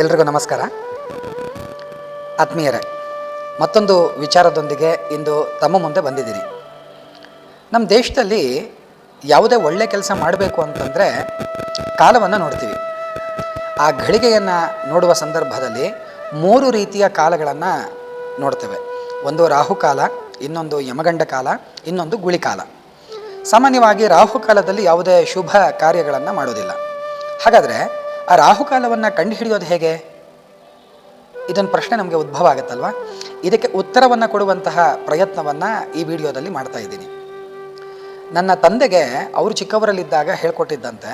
ಎಲ್ರಿಗೂ ನಮಸ್ಕಾರ. ಆತ್ಮೀಯರೇ, ಮತ್ತೊಂದು ವಿಚಾರದೊಂದಿಗೆ ಇಂದು ತಮ್ಮ ಮುಂದೆ ಬಂದಿದ್ದೀನಿ. ನಮ್ಮ ದೇಶದಲ್ಲಿ ಯಾವುದೇ ಒಳ್ಳೆ ಕೆಲಸ ಮಾಡಬೇಕು ಅಂತಂದರೆ ಕಾಲವನ್ನು ನೋಡ್ತೀವಿ. ಆ ಘಳಿಗೆಯನ್ನು ನೋಡುವ ಸಂದರ್ಭದಲ್ಲಿ 3 ರೀತಿಯ ಕಾಲಗಳನ್ನು ನೋಡ್ತೇವೆ. ಒಂದು ರಾಹುಕಾಲ, ಇನ್ನೊಂದು ಯಮಗಂಡ ಕಾಲ, ಇನ್ನೊಂದು ಗುಳಿಕಾಲ. ಸಾಮಾನ್ಯವಾಗಿ ರಾಹುಕಾಲದಲ್ಲಿ ಯಾವುದೇ ಶುಭ ಕಾರ್ಯಗಳನ್ನು ಮಾಡೋದಿಲ್ಲ. ಹಾಗಾದರೆ ಆ ರಾಹುಕಾಲವನ್ನು ಕಂಡುಹಿಡಿಯೋದು ಹೇಗೆ? ಇದೊಂದು ಪ್ರಶ್ನೆ ನಮಗೆ ಉದ್ಭವ ಆಗುತ್ತಲ್ವ. ಇದಕ್ಕೆ ಉತ್ತರವನ್ನು ಕೊಡುವಂತಹ ಪ್ರಯತ್ನವನ್ನು ಈ ವಿಡಿಯೋದಲ್ಲಿ ಮಾಡ್ತಾ ಇದ್ದೀನಿ. ನನ್ನ ತಂದೆಗೆ ಅವರು ಚಿಕ್ಕವರಲ್ಲಿದ್ದಾಗ ಹೇಳ್ಕೊಟ್ಟಿದ್ದಂತೆ,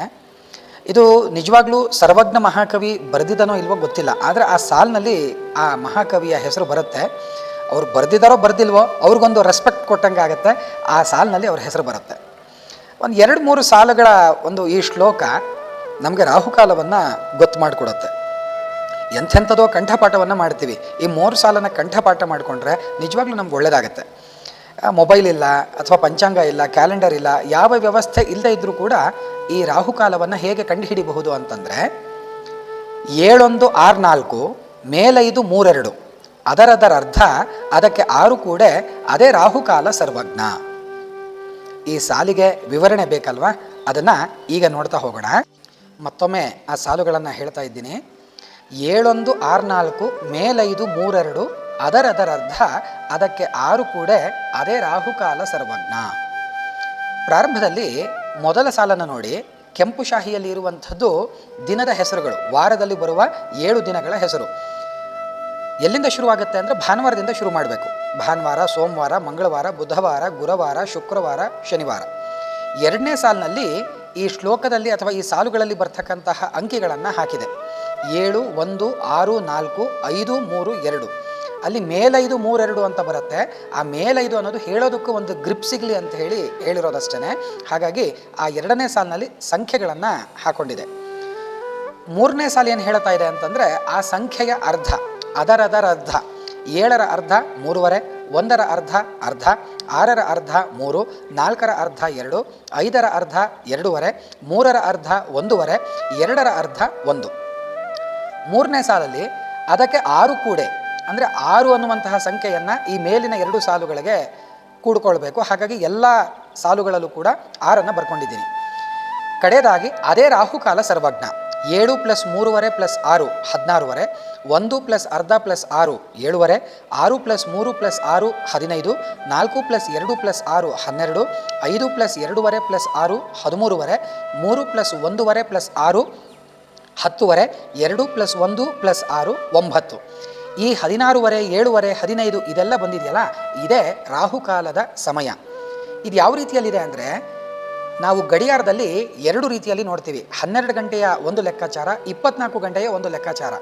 ಇದು ನಿಜವಾಗ್ಲೂ ಸರ್ವಜ್ಞ ಮಹಾಕವಿ ಬರೆದಿದ್ದನೋ ಇಲ್ವೋ ಗೊತ್ತಿಲ್ಲ, ಆದರೆ ಆ ಸಾಲಿನಲ್ಲಿ ಆ ಮಹಾಕವಿಯ ಹೆಸರು ಬರುತ್ತೆ. ಅವ್ರು ಬರೆದಿದ್ದಾರೋ ಬರೆದಿಲ್ವೋ ಅವ್ರಿಗೊಂದು ರೆಸ್ಪೆಕ್ಟ್ ಕೊಟ್ಟಂಗೆ ಆಗುತ್ತೆ. ಆ ಸಾಲಿನಲ್ಲಿ ಅವ್ರ ಹೆಸರು ಬರುತ್ತೆ. ಒಂದು 2-3 ಸಾಲುಗಳ ಒಂದು ಈ ಶ್ಲೋಕ ನಮಗೆ ರಾಹುಕಾಲವನ್ನು ಗೊತ್ತು ಮಾಡಿಕೊಡುತ್ತೆ. ಎಂಥೆಂಥದೋ ಕಂಠಪಾಠವನ್ನು ಮಾಡ್ತೀವಿ. ಈ 3 ಸಾಲನ್ನು ಕಂಠಪಾಠ ಮಾಡಿಕೊಂಡ್ರೆ ನಿಜವಾಗ್ಲೂ ನಮ್ಗೆ ಒಳ್ಳೆಯದಾಗತ್ತೆ. ಮೊಬೈಲ್ ಇಲ್ಲ, ಅಥವಾ ಪಂಚಾಂಗ ಇಲ್ಲ, ಕ್ಯಾಲೆಂಡರ್ ಇಲ್ಲ, ಯಾವ ವ್ಯವಸ್ಥೆ ಇಲ್ಲದೆ ಇದ್ದರೂ ಕೂಡ ಈ ರಾಹುಕಾಲವನ್ನು ಹೇಗೆ ಕಂಡುಹಿಡಿಬಹುದು ಅಂತಂದರೆ 7-1-6-4 ಮೇಲೈದು 3-2 ಅದರದರ ಅರ್ಧ ಅದಕ್ಕೆ 6 ಕೂಡ ಅದೇ ರಾಹುಕಾಲ ಸರ್ವಜ್ಞ. ಈ ಸಾಲಿಗೆ ವಿವರಣೆ ಬೇಕಲ್ವಾ? ಅದನ್ನು ಈಗ ನೋಡ್ತಾ ಹೋಗೋಣ. ಮತ್ತೊಮ್ಮೆ ಆ ಸಾಲುಗಳನ್ನು ಹೇಳ್ತಾ ಇದ್ದೀನಿ. 7-1-6-4 ಮೇಲೈದು 3-2 ಅದರದರ ಅರ್ಧ ಅದಕ್ಕೆ 6 ಕೂಡ ಅದೇ ರಾಹುಕಾಲ ಸರ್ವಜ್ಞ. ಪ್ರಾರಂಭದಲ್ಲಿ ಮೊದಲ ಸಾಲನ್ನು ನೋಡಿ. ಕೆಂಪು ಶಾಹಿಯಲ್ಲಿ ಇರುವಂಥದ್ದು ದಿನದ ಹೆಸರುಗಳು, ವಾರದಲ್ಲಿ ಬರುವ 7 ದಿನಗಳ ಹೆಸರು. ಎಲ್ಲಿಂದ ಶುರುವಾಗುತ್ತೆ ಅಂದರೆ ಭಾನುವಾರದಿಂದ ಶುರು ಮಾಡಬೇಕು. ಭಾನುವಾರ, ಸೋಮವಾರ, ಮಂಗಳವಾರ, ಬುಧವಾರ, ಗುರುವಾರ, ಶುಕ್ರವಾರ, ಶನಿವಾರ. 2ನೇ ಸಾಲಿನಲ್ಲಿ ಈ ಶ್ಲೋಕದಲ್ಲಿ ಅಥವಾ ಈ ಸಾಲುಗಳಲ್ಲಿ ಬರ್ತಕ್ಕಂತಹ ಅಂಕಿಗಳನ್ನು ಹಾಕಿದೆ. 7, 1, 6, 4, 5, 3, 2. ಅಲ್ಲಿ ಮೇಲೈದು 3-2 ಅಂತ ಬರುತ್ತೆ. ಆ ಮೇಲೈದು ಅನ್ನೋದು ಹೇಳೋದಕ್ಕೂ ಒಂದು ಗ್ರಿಪ್ ಸಿಗಲಿ ಅಂತ ಹೇಳಿರೋದಷ್ಟೇ. ಹಾಗಾಗಿ ಆ 2ನೇ ಸಾಲಿನಲ್ಲಿ ಸಂಖ್ಯೆಗಳನ್ನು ಹಾಕೊಂಡಿದೆ. 3ನೇ ಸಾಲು ಏನು ಹೇಳ್ತಾ ಇದೆ ಅಂತಂದರೆ ಆ ಸಂಖ್ಯೆಯ ಅರ್ಧ, ಅದರದರ ಅರ್ಧ. 7ರ ಅರ್ಧ 3/2, 1ರ ಅರ್ಧ ಅರ್ಧ, 6ರ ಅರ್ಧ 3, 4ರ ಅರ್ಧ 2, 5ರ ಅರ್ಧ 2/2, 3ರ ಅರ್ಧ 1/2, 2ರ ಅರ್ಧ 1. 3ನೇ ಸಾಲಲ್ಲಿ ಅದಕ್ಕೆ 6 ಕೂಡ, ಅಂದರೆ 6 ಅನ್ನುವಂತಹ ಸಂಖ್ಯೆಯನ್ನು ಈ ಮೇಲಿನ 2 ಸಾಲುಗಳಿಗೆ ಕೂಡ್ಕೊಳ್ಬೇಕು. ಹಾಗಾಗಿ ಎಲ್ಲ ಸಾಲುಗಳಲ್ಲೂ ಕೂಡ 6ಅನ್ನು ಬರ್ಕೊಂಡಿದ್ದೀನಿ. ಕಡೆಯದಾಗಿ ಅದೇ ರಾಹುಕಾಲ ಸರ್ವಜ್ಞ. 7 + 3/2 + 6 16/2, 1 + ಅರ್ಧ + 6 7/2, 6 + 3 + 6 15, 4 + 2 + 6 12, 5 + 2/2 + 6 13/2, 3 + 1/2 + 6 10/2, 2 + 1 + 6 9. ಈ 16/2 7/2 15 ಇದೆಲ್ಲ ಬಂದಿದೆಯಲ್ಲ, ಇದೇ ರಾಹುಕಾಲದ ಸಮಯ. ಇದು ಯಾವ ರೀತಿಯಲ್ಲಿದೆ ಅಂದರೆ, ನಾವು ಗಡಿಯಾರದಲ್ಲಿ 2 ರೀತಿಯಲ್ಲಿ ನೋಡ್ತೀವಿ. 12 ಗಂಟೆಯ ಒಂದು ಲೆಕ್ಕಾಚಾರ, 24 ಗಂಟೆಯ ಒಂದು ಲೆಕ್ಕಾಚಾರ.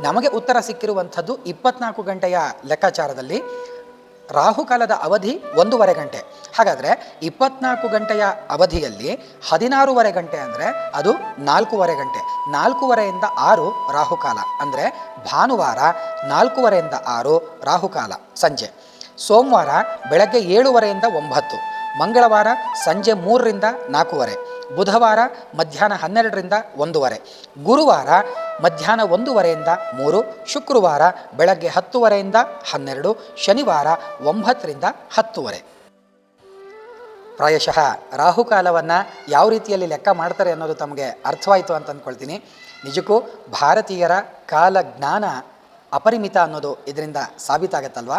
ನಮಗೆ ಉತ್ತರ ಸಿಕ್ಕಿರುವಂಥದ್ದು 24 ಗಂಟೆಯ ಲೆಕ್ಕಾಚಾರದಲ್ಲಿ ರಾಹುಕಾಲದ ಅವಧಿ 1.5 ಗಂಟೆ. ಹಾಗಾದರೆ 24 ಗಂಟೆಯ ಅವಧಿಯಲ್ಲಿ 16.5 ಗಂಟೆ ಅಂದರೆ ಅದು 4.5 ಗಂಟೆ. 4.5ರಿಂದ 6 ರಾಹುಕಾಲ, ಅಂದರೆ ಭಾನುವಾರ 4.5ರಿಂದ 6 ರಾಹುಕಾಲ ಸಂಜೆ. ಸೋಮವಾರ ಬೆಳಗ್ಗೆ 7.5ರಿಂದ 9, ಮಂಗಳವಾರ ಸಂಜೆ 3ರಿಂದ 4.5, ಬುಧವಾರ ಮಧ್ಯಾಹ್ನ 12ರಿಂದ 1.5, ಗುರುವಾರ ಮಧ್ಯಾಹ್ನ 1.5ರಿಂದ 3, ಶುಕ್ರವಾರ ಬೆಳಗ್ಗೆ 10.5ರಿಂದ 12, ಶನಿವಾರ 9ರಿಂದ 10.5. ಪ್ರಾಯಶಃ ರಾಹುಕಾಲವನ್ನು ಯಾವ ರೀತಿಯಲ್ಲಿ ಲೆಕ್ಕ ಮಾಡ್ತಾರೆ ಅನ್ನೋದು ತಮಗೆ ಅರ್ಥವಾಯಿತು ಅಂತ ಅಂದ್ಕೊಳ್ತೀನಿ. ನಿಜಕ್ಕೂ ಭಾರತೀಯರ ಕಾಲಜ್ಞಾನ ಅಪರಿಮಿತ ಅನ್ನೋದು ಇದರಿಂದ ಸಾಬೀತಾಗತ್ತಲ್ವಾ?